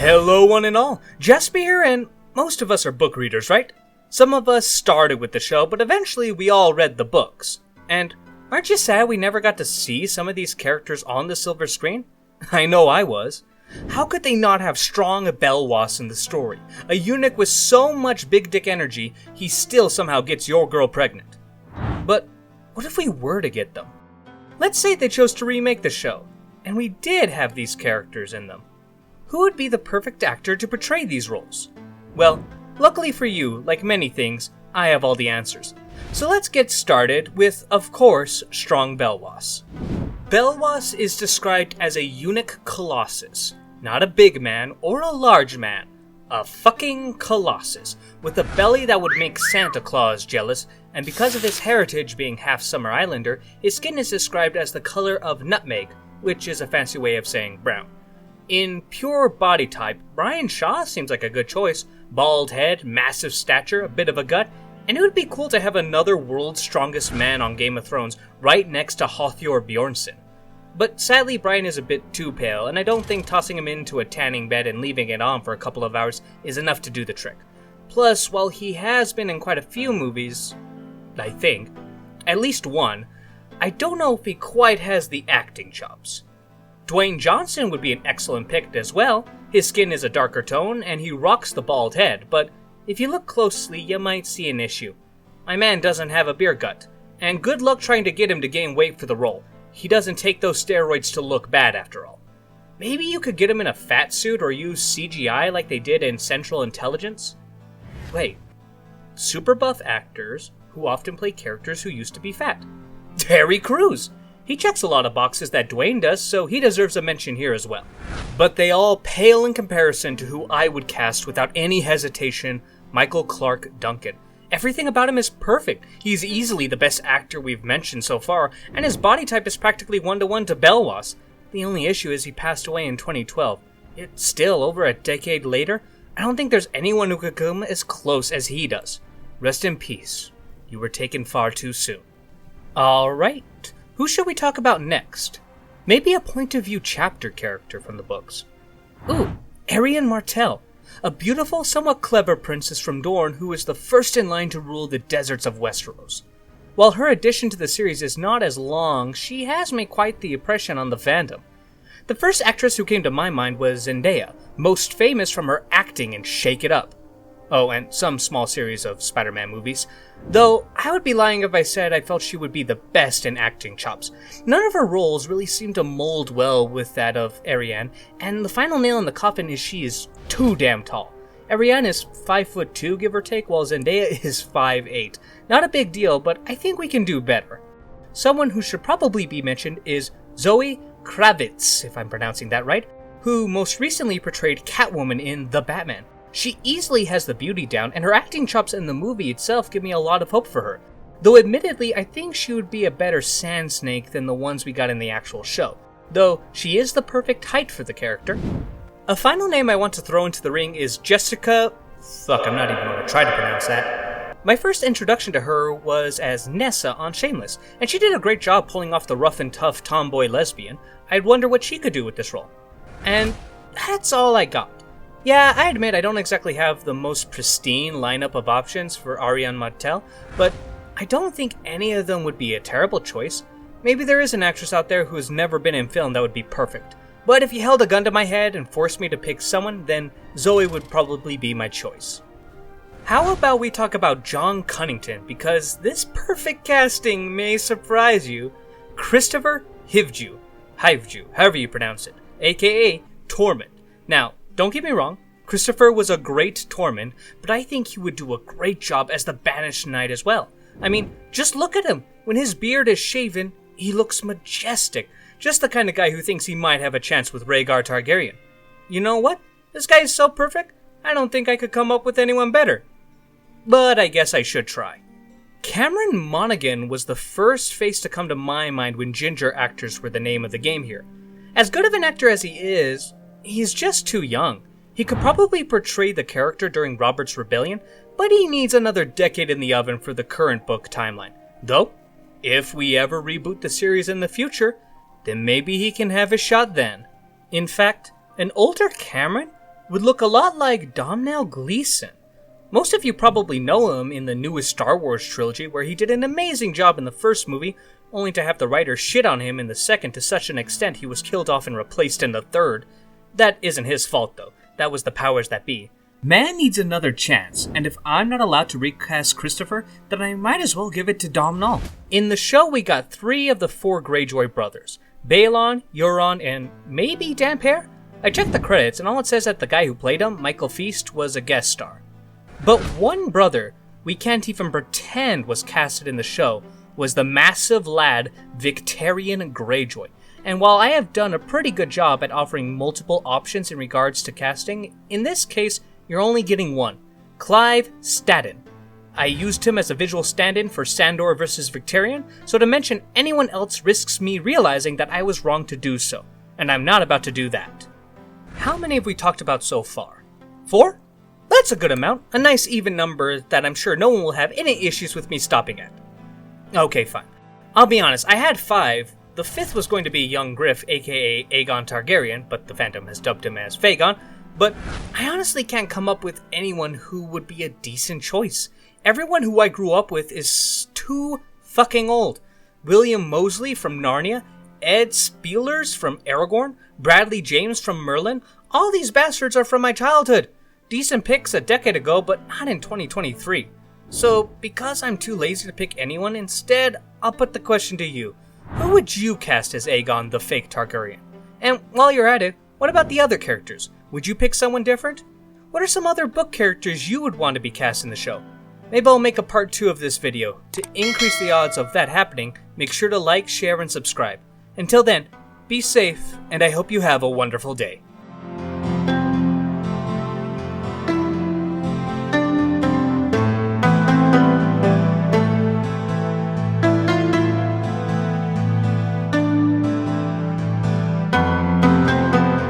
Hello one and all, Jasper here, and most of us are book readers, right? Some of us started with the show, but eventually we all read the books. And aren't you sad we never got to see some of these characters on the silver screen? I know I was. How could they not have strong Belwas in the story? A eunuch with so much big dick energy, he still somehow gets your girl pregnant. But what if we were to get them? Let's say they chose to remake the show, and we did have these characters in them. Who would be the perfect actor to portray these roles? Well, luckily for you, like many things, I have all the answers. So let's get started with, of course, strong Belwas. Belwas is described as a eunuch colossus, not a big man or a large man, a fucking colossus, with a belly that would make Santa Claus jealous, and because of his heritage being half Summer Islander, his skin is described as the color of nutmeg, which is a fancy way of saying brown. In pure body type, Brian Shaw seems like a good choice. Bald head, massive stature, a bit of a gut, and it would be cool to have another world's strongest man on Game of Thrones right next to Hothior Bjornsson. But sadly, Brian is a bit too pale, and I don't think tossing him into a tanning bed and leaving it on for a couple of hours is enough to do the trick. Plus, while he has been in quite a few movies, I think, at least one, I don't know if he quite has the acting chops. Dwayne Johnson would be an excellent pick as well. His skin is a darker tone, and he rocks the bald head, but if you look closely, you might see an issue. My man doesn't have a beer gut, and good luck trying to get him to gain weight for the role. He doesn't take those steroids to look bad after all. Maybe you could get him in a fat suit or use CGI like they did in Central Intelligence? Wait, super buff actors who often play characters who used to be fat. Terry Crews! He checks a lot of boxes that Dwayne does, so he deserves a mention here as well. But they all pale in comparison to who I would cast without any hesitation, Michael Clarke Duncan. Everything about him is perfect. He's easily the best actor we've mentioned so far, and his body type is practically one-to-one to Belwas. The only issue is he passed away in 2012. Yet still, over a decade later, I don't think there's anyone who could come as close as he does. Rest in peace. You were taken far too soon. Alright. Who should we talk about next? Maybe a point-of-view chapter character from the books. Ooh, Arianne Martell, a beautiful, somewhat clever princess from Dorne who is the first in line to rule the deserts of Westeros. While her addition to the series is not as long, she has made quite the impression on the fandom. The first actress who came to my mind was Zendaya, most famous from her acting in Shake It Up. Oh, and some small series of Spider-Man movies. Though, I would be lying if I said I felt she would be the best in acting chops. None of her roles really seem to mold well with that of Arianne, and the final nail in the coffin is she is too damn tall. Arianne is 5'2", give or take, while Zendaya is 5'8". Not a big deal, but I think we can do better. Someone who should probably be mentioned is Zoe Kravitz, if I'm pronouncing that right, who most recently portrayed Catwoman in The Batman. She easily has the beauty down, and her acting chops in the movie itself give me a lot of hope for her. Though admittedly, I think she would be a better Sand Snake than the ones we got in the actual show. Though, she is the perfect height for the character. A final name I want to throw into the ring is Jessica... I'm not even going to try to pronounce that. My first introduction to her was as Nessa on Shameless, and she did a great job pulling off the rough and tough tomboy lesbian. I'd wonder what she could do with this role. And that's all I got. Yeah, I admit I don't exactly have the most pristine lineup of options for Arianne Martell, but I don't think any of them would be a terrible choice. Maybe there is an actress out there who has never been in film that would be perfect. But if you held a gun to my head and forced me to pick someone, then Zoe would probably be my choice. How about we talk about Jon Connington, because this perfect casting may surprise you. Christopher Hivju, however you pronounce it, aka Tormund. Now, don't get me wrong, Christopher was a great Tormund, but I think he would do a great job as the Banished Knight as well. I mean, just look at him. When his beard is shaven, he looks majestic. Just the kind of guy who thinks he might have a chance with Rhaegar Targaryen. You know what? This guy is so perfect, I don't think I could come up with anyone better. But I guess I should try. Cameron Monaghan was the first face to come to my mind when ginger actors were the name of the game here. As good of an actor as he is, he's just too young. He could probably portray the character during Robert's Rebellion, but he needs another decade in the oven for the current book timeline. Though, if we ever reboot the series in the future, then maybe he can have a shot then. In fact, an older Cameron would look a lot like Domhnall Gleeson. Most of you probably know him in the newest Star Wars trilogy, where he did an amazing job in the first movie, only to have the writer shit on him in the second to such an extent he was killed off and replaced in the third. That isn't his fault though, that was the powers that be. Man needs another chance, and if I'm not allowed to recast Christopher, then I might as well give it to Domhnall. In the show we got 3 of the 4 Greyjoy brothers, Balon, Euron, and maybe Damphair? I checked the credits and all it says that the guy who played him, Michael Feast, was a guest star. But one brother we can't even pretend was casted in the show was the massive lad Victarion Greyjoy. And while I have done a pretty good job at offering multiple options in regards to casting, in this case, you're only getting one. Clive Staden. I used him as a visual stand-in for Sandor vs. Victarion, so to mention anyone else risks me realizing that I was wrong to do so, and I'm not about to do that. How many have we talked about so far? 4? That's a good amount, a nice even number that I'm sure no one will have any issues with me stopping at. Okay, fine. I'll be honest, I had 5. The 5th was going to be young Griff, aka Aegon Targaryen, but the fandom has dubbed him as Fagon, but I honestly can't come up with anyone who would be a decent choice. Everyone who I grew up with is too fucking old. William Moseley from Narnia, Ed Spielers from Aragorn, Bradley James from Merlin, all these bastards are from my childhood. Decent picks a decade ago, but not in 2023. So, because I'm too lazy to pick anyone, instead, I'll put the question to you. Who would you cast as Aegon the fake Targaryen? And while you're at it, what about the other characters? Would you pick someone different? What are some other book characters you would want to be cast in the show? Maybe I'll make a part 2 of this video. To increase the odds of that happening, make sure to like, share, and subscribe. Until then, be safe, and I hope you have a wonderful day.